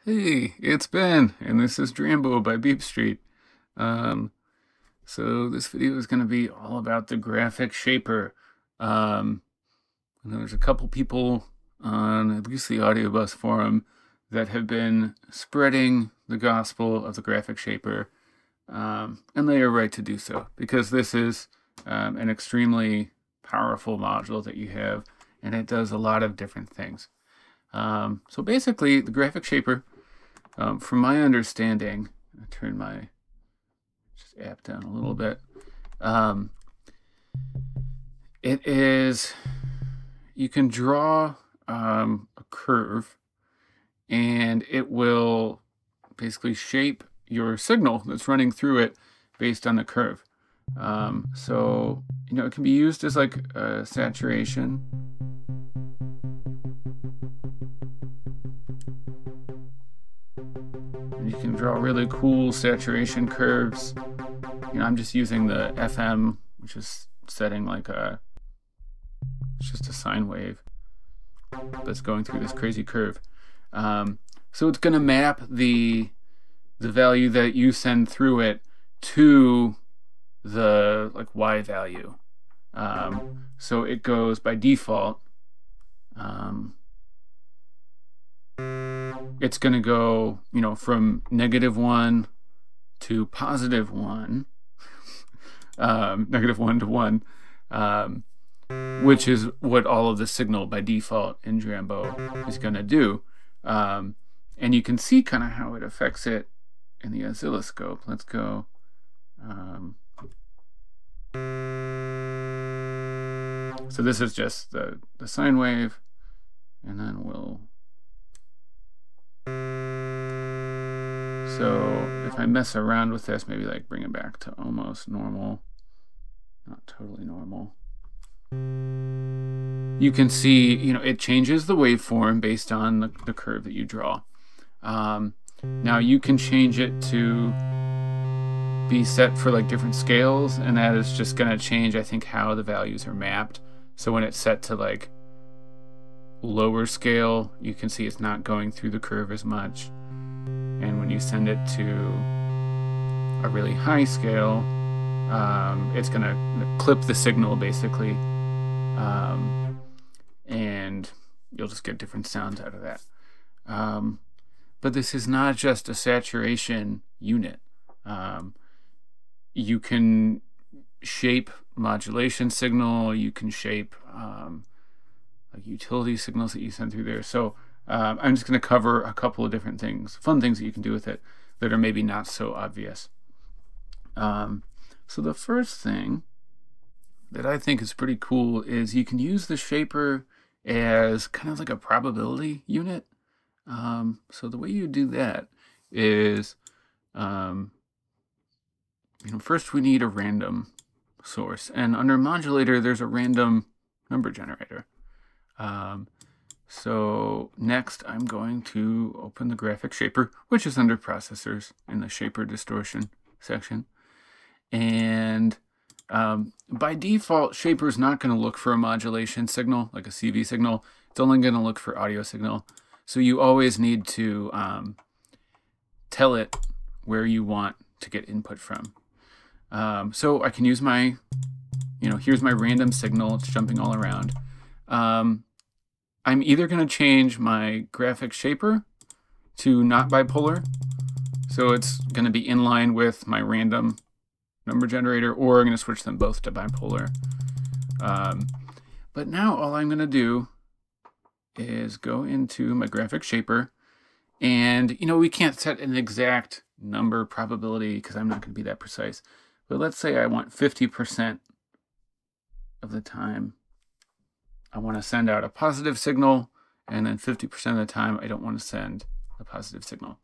Hey, it's Ben, and this is Drambo by BeepStreet. Um, so this video is going to be all about the graphic shaper. Um, there's a couple people on at least the Audiobus forum that have been spreading the gospel of the graphic shaper, and they are right to do so, because this is an extremely powerful module that you have, and it does a lot of different things. So basically, the graphic shaper, from my understanding, I turn my app down a little bit. It is, you can draw a curve, and it will basically shape your signal that's running through it based on the curve. So, it can be used as like a saturation. You can draw really cool saturation curves. I'm just using the FM, which is setting like it's just a sine wave that's going through this crazy curve. So it's going to map the value that you send through it to the Y value. So it goes by default. It's going to go, from -1 to +1, -1 to 1, which is what all of the signal by default in Drambo is going to do. And you can see kind of how it affects it in the oscilloscope. Let's go. So this is just the sine wave, and then we'll... So if I mess around with this, maybe bring it back to almost normal, not totally normal, you can see, it changes the waveform based on the curve that you draw. Now you can change it to be set for different scales, and that is just going to change, I think, how the values are mapped. So when it's set to lower scale, you can see it's not going through the curve as much. And when you send it to a really high scale, it's going to clip the signal basically, and you'll just get different sounds out of that. But this is not just a saturation unit. You can shape modulation signal, you can shape utility signals that you send through there. So I'm just going to cover a couple of different things, fun things that you can do with it that are maybe not so obvious. So the first thing that I think is pretty cool is you can use the shaper as kind of like a probability unit. So the way you do that is, first we need a random source, and under modulator there's a random number generator. So next I'm going to open the graphic shaper, which is under processors in the shaper distortion section. And by default, shaper is not going to look for a modulation signal, like a CV signal. It's only going to look for audio signal. So you always need to tell it where you want to get input from. So I can use my, here's my random signal. It's jumping all around. I'm either going to change my graphic shaper to not bipolar, so it's going to be in line with my random number generator, or I'm going to switch them both to bipolar. But now all I'm going to do is go into my graphic shaper, and we can't set an exact number probability because I'm not going to be that precise, but let's say I want 50% of the time I want to send out a positive signal, and then 50% of the time I don't want to send a positive signal.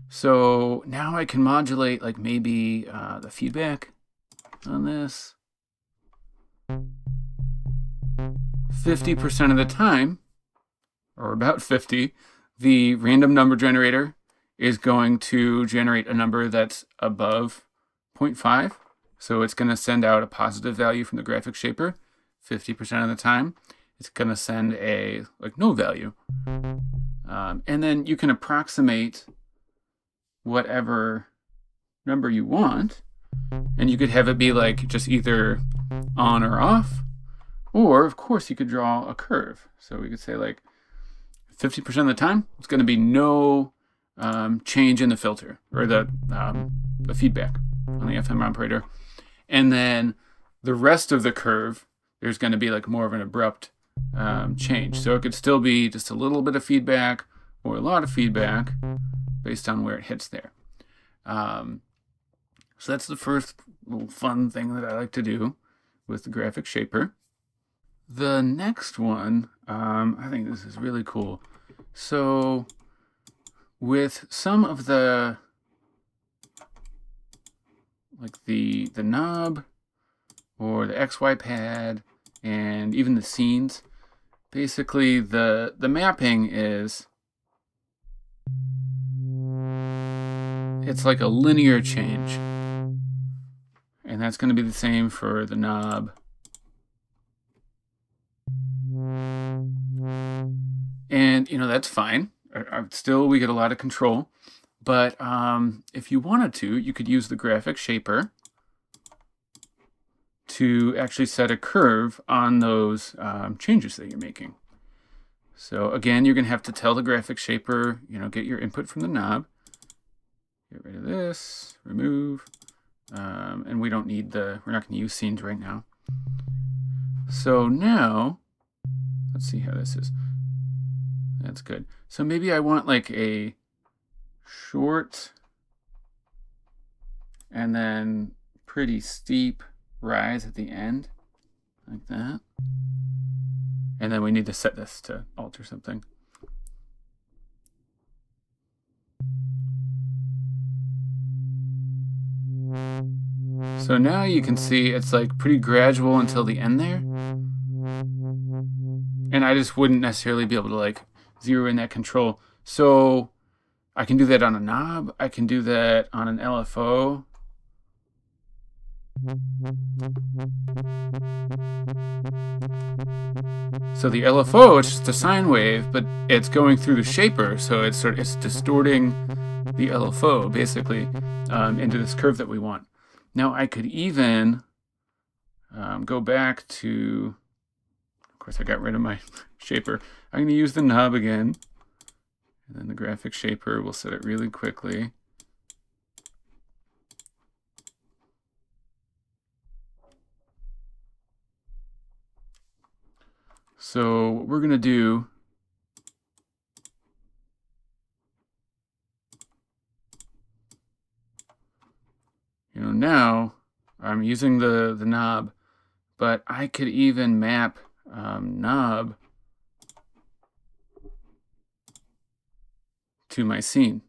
So now I can modulate maybe the feedback on this. 50% of the time, or about 50, the random number generator is going to generate a number that's above 0.5. So it's going to send out a positive value from the graphic shaper. 50% of the time, it's going to send a no value. And then you can approximate whatever number you want, and you could have it be like just either on or off, or of course you could draw a curve. So we could say like 50% of the time it's going to be no change in the filter or the feedback on the FM operator, and then the rest of the curve there's going to be like more of an abrupt change. So it could still be just a little bit of feedback or a lot of feedback based on where it hits there. So that's the first little fun thing that I like to do with the graphic shaper. The next one, I think this is really cool. So with some of the, like the knob or the XY pad and even the scenes, basically the mapping is, it's like a linear change. And that's going to be the same for the knob. And, you know, that's fine. Still, we get a lot of control. But if you wanted to, you could use the graphic shaper to actually set a curve on those changes that you're making. So again, you're going to have to tell the graphic shaper, you know, get your input from the knob. Get rid of this, remove. And we don't need we're not going to use scenes right now. So now, let's see how this is. That's good. So maybe I want like a short and then pretty steep rise at the end, like that. And then we need to set this to alter something. So now you can see it's like pretty gradual until the end there. And I just wouldn't necessarily be able to like zero in that control. So I can do that on a knob. I can do that on an LFO. So the LFO, it's just a sine wave, but it's going through the shaper. So it's distorting the LFO basically into this curve that we want. Now I could even go back to, of course I got rid of my shaper. I'm going to use the knob again, and then the graphic shaper, we'll set it really quickly. So what we're going to do, you know, now I'm using the knob, but I could even map knob to my scene.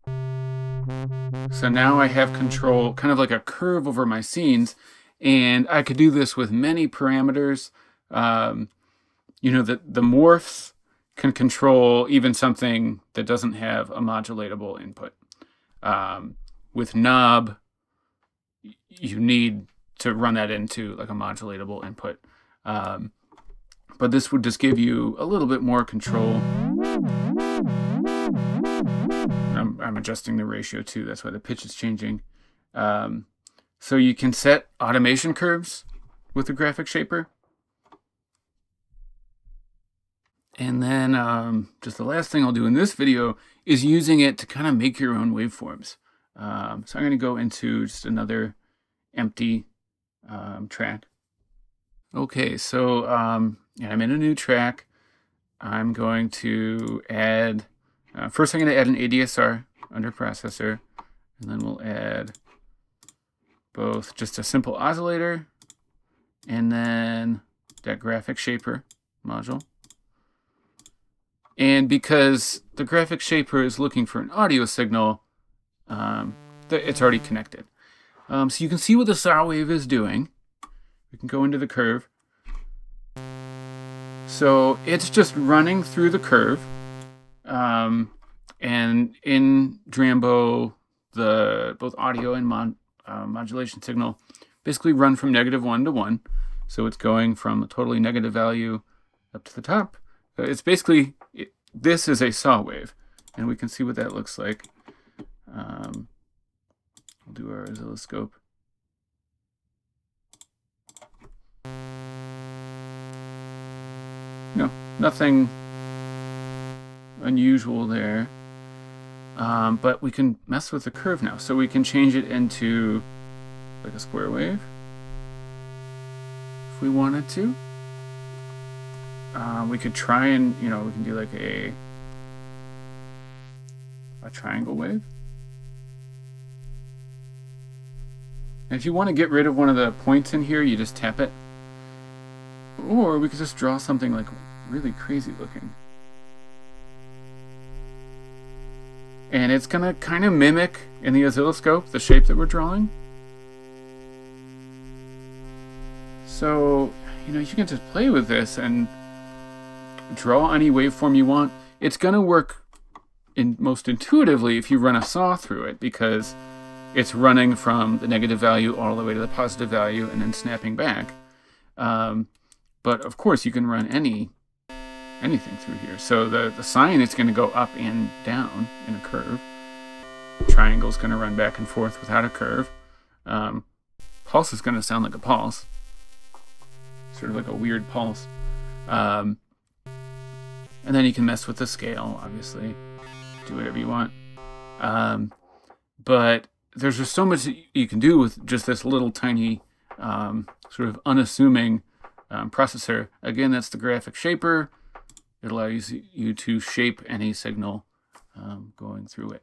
So now I have control, kind of like a curve over my scenes, and I could do this with many parameters. You know, the morphs can control even something that doesn't have a modulatable input. With knob, you need to run that into like a modulatable input. But this would just give you a little bit more control. I'm adjusting the ratio too, that's why the pitch is changing. So you can set automation curves with the graphic shaper. And then just the last thing I'll do in this video is using it to kind of make your own waveforms. So I'm going to go into just another empty track. Okay, so I'm in a new track. I'm going to add, first I'm going to add an ADSR under processor, and then we'll add both just a simple oscillator and then that graphic shaper module. And because the graphic shaper is looking for an audio signal, it's already connected. So you can see what the saw wave is doing. We can go into the curve. So it's just running through the curve. And in Drambo, both audio and modulation signal basically run from -1 to 1. So it's going from a totally negative value up to the top. It's basically, this is a saw wave, and we can see what that looks like. We'll do our oscilloscope. No, nothing unusual there. But we can mess with the curve now. So we can change it into like a square wave if we wanted to. We could try and, we can do like a triangle wave. And if you want to get rid of one of the points in here, you just tap it. Or we could just draw something like really crazy looking. And it's going to kind of mimic in the oscilloscope the shape that we're drawing. So, you can just play with this and draw any waveform you want. It's going to work most intuitively if you run a saw through it, because it's running from the negative value all the way to the positive value and then snapping back. But of course you can run anything through here. So the sine is going to go up and down in a curve. Triangle is going to run back and forth without a curve. Pulse is going to sound like a pulse. Sort of like a weird pulse. And then you can mess with the scale, obviously. Do whatever you want. But there's just so much you can do with just this little tiny sort of unassuming processor. Again, that's the graphic shaper. It allows you to shape any signal going through it.